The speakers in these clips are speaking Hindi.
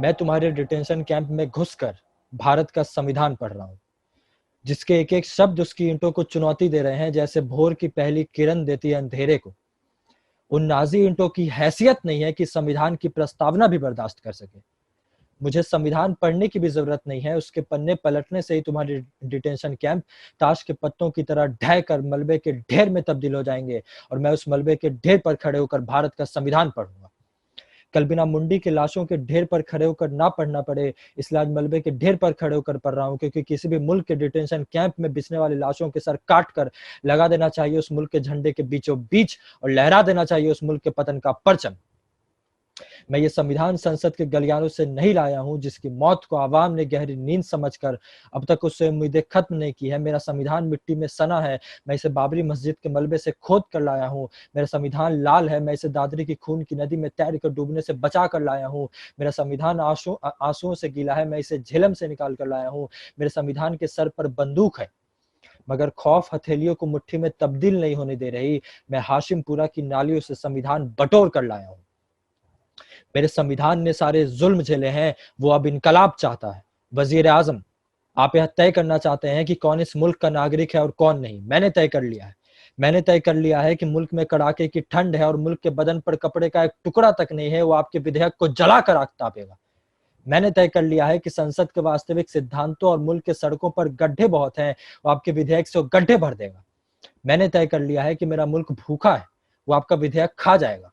मैं तुम्हारे डिटेंशन कैंप में घुसकर भारत का संविधान पढ़ रहा हूँ, जिसके एक एक शब्द उसकी ईंटों को चुनौती दे रहे हैं, जैसे भोर की पहली किरण देती है अंधेरे को। उन नाजी ईंटों की हैसियत नहीं है कि संविधान की प्रस्तावना भी बर्दाश्त कर सके। मुझे संविधान पढ़ने की भी जरूरत नहीं है, उसके पन्ने पलटने से ही तुम्हारे डिटेंशन कैंप ताश के पत्तों की तरह ढह कर मलबे के ढेर में तब्दील हो जाएंगे और मैं उस मलबे के ढेर पर खड़े होकर भारत का संविधान पढ़ूंगा। कल बिना मुंडी के लाशों के ढेर पर खड़े होकर ना पढ़ना पड़े, इसलिए आज मलबे के ढेर पर खड़े होकर पढ़ रहा हूं, क्योंकि किसी भी मुल्क के डिटेंशन कैंप में बिछने वाली लाशों के सर काट कर लगा देना चाहिए उस मुल्क के झंडे के बीचों बीच और लहरा देना चाहिए उस मुल्क के पतन का परचम। मैं ये संविधान संसद के गलियारों से नहीं लाया हूं, जिसकी मौत को आवाम ने गहरी नींद समझकर अब तक उससे उम्मीदें खत्म नहीं की है। मेरा संविधान मिट्टी में सना है, मैं इसे बाबरी मस्जिद के मलबे से खोद कर लाया हूं। मेरा संविधान लाल है, मैं इसे दादरी की खून की नदी में तैर कर डूबने से बचा कर लाया हूं। मेरा संविधान आंसुओं से गीला है, मैं इसे झिलम से निकाल कर लाया हूं। मेरे संविधान के सर पर बंदूक है, मगर खौफ हथेलियों को मुट्ठी में तब्दील नहीं होने दे रही। मैं हाशिमपुरा की नालियों से संविधान बटोर कर लाया हूं। मेरे संविधान ने सारे जुल्म झेले हैं, वो अब इनकलाब चाहता है। वजीर आजम, आप यह तय करना चाहते हैं कि कौन इस मुल्क का नागरिक है और कौन नहीं। मैंने तय कर लिया है। मैंने तय कर लिया है कि मुल्क में कड़ाके की ठंड है और मुल्क के बदन पर कपड़े का एक टुकड़ा तक नहीं है, वो आपके विधेयक को जला कर आग तापेगा। मैंने तय कर लिया है कि संसद के वास्तविक सिद्धांतों और मुल्क के सड़कों पर गड्ढे बहुत हैं, वो आपके विधेयक से वो गड्ढे भर देगा। मैंने तय कर लिया है कि मेरा मुल्क भूखा है, वो आपका विधेयक खा जाएगा।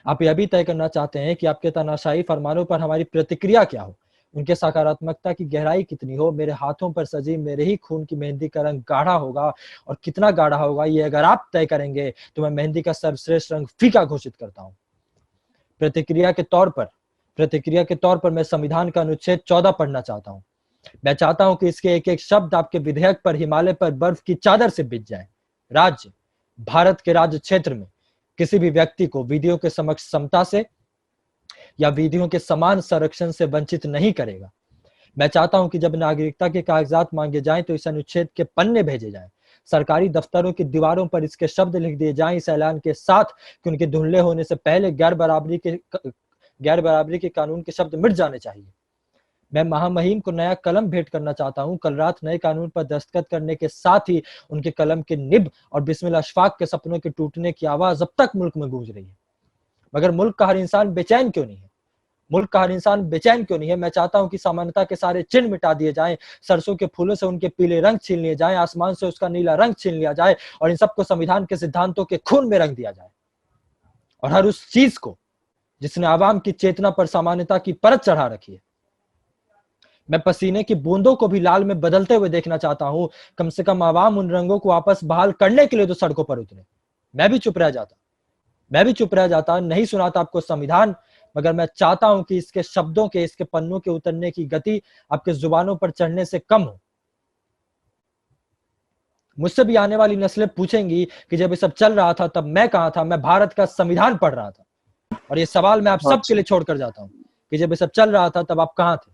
आप यह भी तय करना चाहते हैं कि आपके तानाशाही फरमानों पर हमारी प्रतिक्रिया क्या हो, उनके सकारात्मकता की गहराई कितनी हो। मेरे हाथों पर सजी मेरे ही खून की मेहंदी का रंग गाढ़ा होगा, और कितना गाढ़ा होगा ये अगर आप तय करेंगे तो मैं मेहंदी का सर्वश्रेष्ठ रंग फीका घोषित करता हूं। प्रतिक्रिया के तौर पर मैं संविधान का अनुच्छेद 14 पढ़ना चाहता हूं। मैं चाहता हूं कि इसके एक एक शब्द आपके विधेयक पर हिमालय पर बर्फ की चादर से बिछ जाए। राज्य, भारत के राज्य क्षेत्र में किसी भी व्यक्ति को विधियों के समक्ष समता से या विधियों के समान संरक्षण से वंचित नहीं करेगा। मैं चाहता हूं कि जब नागरिकता के कागजात मांगे जाएं तो इस अनुच्छेद के पन्ने भेजे जाएं। सरकारी दफ्तरों की दीवारों पर इसके शब्द लिख दिए जाएं, इस ऐलान के साथ कि उनके धुंधले होने से पहले गैर बराबरी के कानून के शब्द मिट जाने चाहिए। मैं महामहिम को नया कलम भेंट करना चाहता हूं। कल रात नए कानून पर दस्तखत करने के साथ ही उनके कलम के निब और बिस्मिल अशफाक के सपनों के टूटने की आवाज अब तक मुल्क में गूंज रही है। मगर मुल्क का हर इंसान बेचैन क्यों नहीं है? मैं चाहता हूं कि समानता के सारे चिन्ह मिटा दिए जाएं, सरसों के फूलों से उनके पीले रंग छीन लिए जाएं, आसमान से उसका नीला रंग छीन लिया जाए और इन सबको संविधान के सिद्धांतों के खून में रंग दिया जाए। और हर उस चीज को जिसने आवाम की चेतना पर सामान्यता की परत चढ़ा रखी है। मैं पसीने की बूंदों को भी लाल में बदलते हुए देखना चाहता हूं। कम से कम आवाम उन रंगों को वापस बहाल करने के लिए तो सड़कों पर उतरे। मैं भी चुप रह जाता, नहीं सुनाता आपको संविधान, मगर मैं चाहता हूं कि इसके शब्दों के, इसके पन्नों के उतरने की गति आपके जुबानों पर चढ़ने से कम हो। मुझसे भी आने वाली नस्लें पूछेंगी कि जब ये सब चल रहा था तब मैं कहां था? मैं भारत का संविधान पढ़ रहा था। और ये सवाल मैं आप सबके लिए छोड़कर जाता हूं कि जब ये सब चल रहा था तब आप कहां थे?